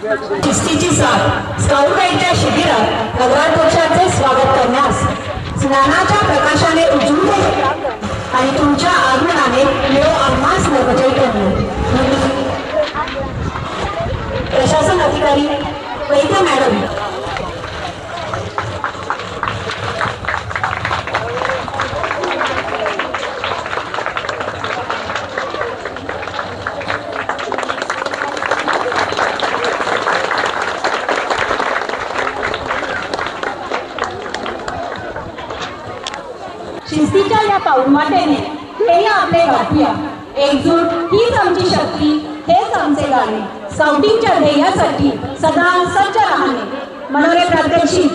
शिस्तीची साथ स्काउट गाईडच्या शिबिरात नगराध्यक्षांचे स्वागत करण्यास स्नानाच्या प्रकाशाने उजळून आणि तुमच्या आगमनाने मिळो आम्हास नवचैतन्य। प्रशासन अधिकारी वैद्य मॅडम, शिस्तीच्या या पाऊलवाटेने ध्येय आपले गाठूया। एकजूट हीच आमची शक्ती, हेच आमचे गाणे। स्काउटिंगच्या ध्येयासाठी सदा सज्ज राहणे। मनोरे प्रात्यक्षिक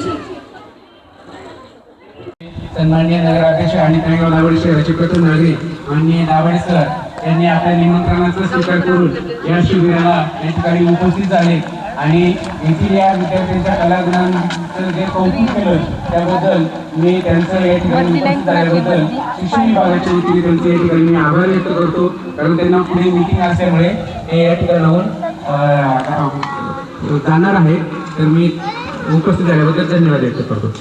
सन्माननीय नगराध्यक्ष आणि तळेगाव दाभाडे शहराचे प्रथम नागरिक माननीय दाभाडे सर यांनी आपल्या निमंत्रणाचा स्वीकार करून या शिबिराला या ठिकाणी उपस्थित झाले आणि येथील या विद्यार्थ्यांच्या कलागुणांचं जे कौतुक केलं त्याबद्दल मी त्यांचं या ठिकाणी उपस्थित झाल्याबद्दल शिक्षण विभागाच्या वतीने त्यांचे या ठिकाणी मी आभार व्यक्त करतो। कारण त्यांना पुढे मीटिंग असल्यामुळे ते या ठिकाणाहून जाणार आहे। तर मी उपस्थित झाल्याबद्दल धन्यवाद व्यक्त करतो।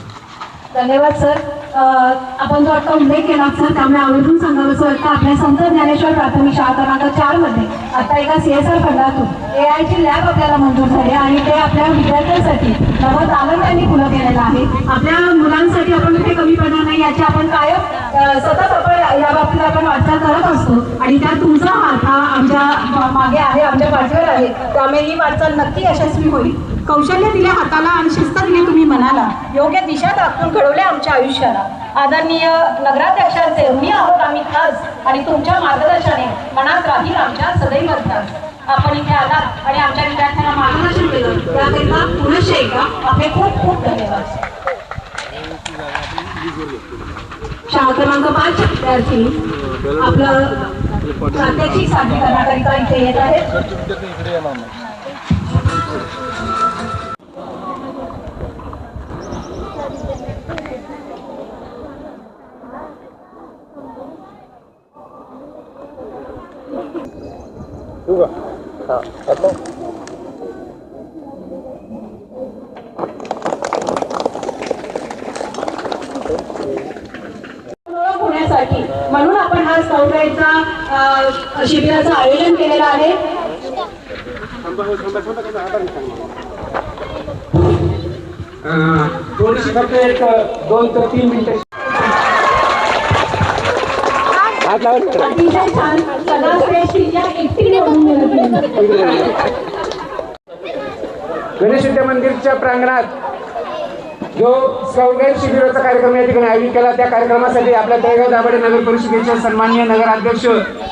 धन्यवाद सर। आपण जो आता उल्लेख केला सर त्यामुळे आवर्जून सांगावं असं वाटतं आपल्या संत ज्ञानेश्वर प्राथमिक शाळा क्रमांक 4 मध्ये आता एका CSR फंडातून AI ची लॅब आपल्याला मंजूर झाली आणि ते आपल्या विद्यार्थ्यांसाठी नवं दालन त्यांनी खुलं केलेलं आहे। आपल्या मुलांसाठी आपण कुठे कमी पडणार नाही याची आपण कायम सतत आपण या बाबतीत आपण वाटचाल करत असतो आणि त्यात तुमचा हात हा आमच्या मागे आहे, आमच्या पाठीवर आहे। त्यामुळे ही वाटचाल नक्की यशस्वी होईल। कौशल्य दिले हाताला आणि शिस्त दिली तुम्ही मनाला, योग्य दिशा दाखवून घडवले आमच्या आयुष्याला। आदरणीय नगराध्यक्षांचे ऋणी आहोत आम्ही खास आणि तुमच्या मार्गदर्शनाने मनात राहील आमच्या सदैव ध्यास। आपण इथे आलात आणि आमच्या विद्यार्थ्यांना मार्गदर्शन केलं त्याकरिता पुनश्च एकदा आपले खूप खूप धन्यवाद। शाळा क्रमांक 5 चे विद्यार्थी आपलं प्रात्यक्षिक सादर करण्याकरिता इथे येत आहेत। होण्यासाठी म्हणून आपण हा स्काउट गाईडचा शिबिराचं आयोजन केलेलं आहे। थोडीशी फक्त 2 ते 3 मिनिटं अतिशय छान गणेश विद्या मंदिरच्या प्रांगणात जो स्काउट गाईड शिबिराचा कार्यक्रम या ठिकाणी आयोजित केला त्या कार्यक्रमासाठी आपल्या तळेगाव दाभाडे नगर परिषदेचे सन्माननीय नगराध्यक्ष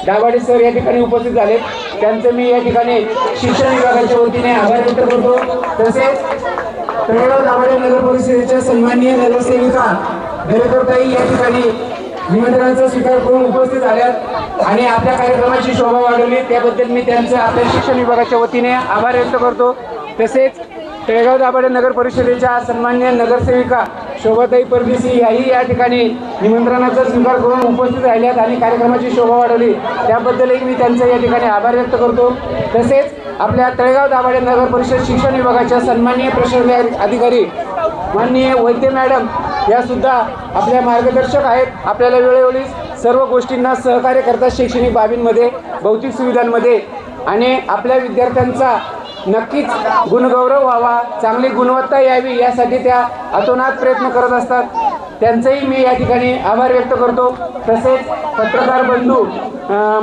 दाभाडे सर या ठिकाणी उपस्थित झाले। त्यांचे मी या ठिकाणी शिक्षण विभागाच्या वतीने आभार व्यक्त करतो। तसेच तळेगाव दाभाडे नगर परिषदेच्या सन्माननीय नगरसेविका दरेकरताई या ठिकाणी निमंत्रणाचा स्वीकार करून उपस्थित झाल्यात आणि आपल्या कार्यक्रमाची शोभा वाढवली त्याबद्दल मी त्यांचे आपल्या शिक्षण विभागाच्या वतीने आभार व्यक्त करतो। तसेच तळेगाव दाभाडे नगर परिषदेच्या सन्माननीय नगरसेविका शोभाताई परदेशी याही या ठिकाणी निमंत्रणाचा स्वीकार करून उपस्थित राहिल्यात आणि कार्यक्रमाची शोभा वाढवली त्याबद्दलही मी त्यांचे या ठिकाणी आभार व्यक्त करतो। तसेच आपल्या तळेगाव दाभाडे नगर परिषद शिक्षण विभागाच्या सन्माननीय प्रशासकीय अधिकारी माननीय वैद्य मॅडम या सुद्धा आपल्या मार्गदर्शक आहेत। आपल्याला वेळोवेळी सर्व गोष्टींना सहकार्य करतात शैक्षणिक बाबींमध्ये, भौतिक सुविधांमध्ये आणि आपल्या विद्यार्थ्यांचा नक्कीच गुणगौरव व्हावा, चांगली गुणवत्ता यावी यासाठी त्या अतोनात प्रयत्न करत असतात। त्यांचेही मी या ठिकाणी आभार व्यक्त करतो। तसेच पत्रकार बंधू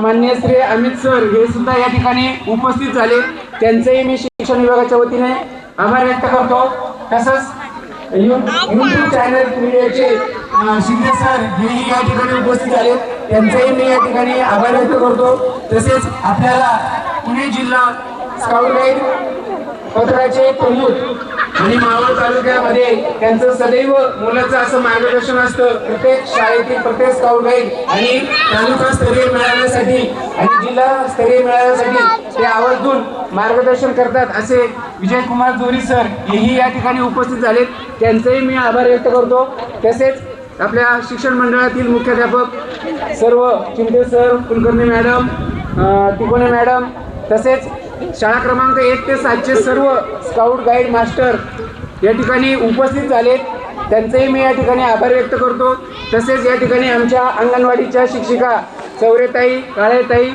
माननीय श्री अमित सर हे सुद्धा या ठिकाणी उपस्थित झाले, त्यांचेही मी शिक्षण विभागाच्या वतीने आभार व्यक्त करतो। तसंच यूट्यूब चॅनल मीडियाचे शिंदे सर हेही या ठिकाणी उपस्थित झाले, त्यांचेही मी या ठिकाणी आभार व्यक्त करतो। तसेच आपल्याला पुणे जिल्हा स्काउट गाईड पथकाचे प्रमुख आणि मावळ तालुक्यामध्ये त्यांचं सदैव मुलाचं असं मार्गदर्शन असतं। प्रत्येक शाळेतील प्रत्येक स्काउट गाईड आणि तालुका स्तरीय मेळाव्यासाठी आणि जिल्हा स्तरीय मेळाव्यासाठी ते आवर्जून मार्गदर्शन करतात असे विजयकुमार जोरी सर हेही या ठिकाणी उपस्थित झालेत, त्यांचेही मी आभार व्यक्त करतो। तसेच आपल्या शिक्षण मंडळातील मुख्याध्यापक सर्व Chinte sir, Kulkarni madam, तिकोने madam तसेच शाळा क्रमांक 1 ते 7चे सर्व स्काउट गाईड मास्टर या ठिकाणी उपस्थित झालेत, त्यांचेही मी या ठिकाणी आभार व्यक्त करतो. तसेच या ठिकाणी आमच्या अंगणवाडीच्या शिक्षिका चौरेताई, काळेताई,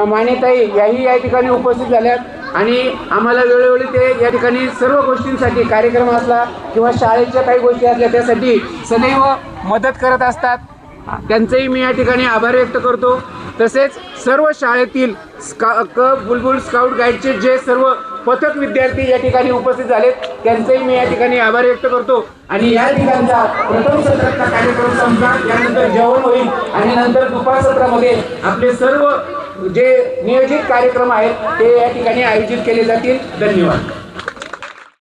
मानेताई याही या ठिकाणी उपस्थित झाल्यात आणि आम्हाला वेळोवेळी ते या ठिकाणी सर्व गोष्टींसाठी, कार्यक्रम असला किंवा शाळेच्या काही गोष्टी असल्या त्यासाठी सदैव मदत करत असतात. त्यांचेही मी या ठिकाणी आभार व्यक्त करतो. तसेच सर्व शाळेतील बुलबुल स्काउट गाईडचे जे सर्व पथक विद्यार्थी या ठिकाणी उपस्थित झालेत त्यांचेही मी या ठिकाणी आभार व्यक्त करतो. आणि या ठिकाणचा प्रथम सत्राचा कार्यक्रम संपला, यानंतर जेवण होईल आणि नंतर दुपार सत्रामध्ये आपले सर्व जे नियोजित कार्यक्रम आहेत ते या ठिकाणी आयोजित केले जातील. धन्यवाद.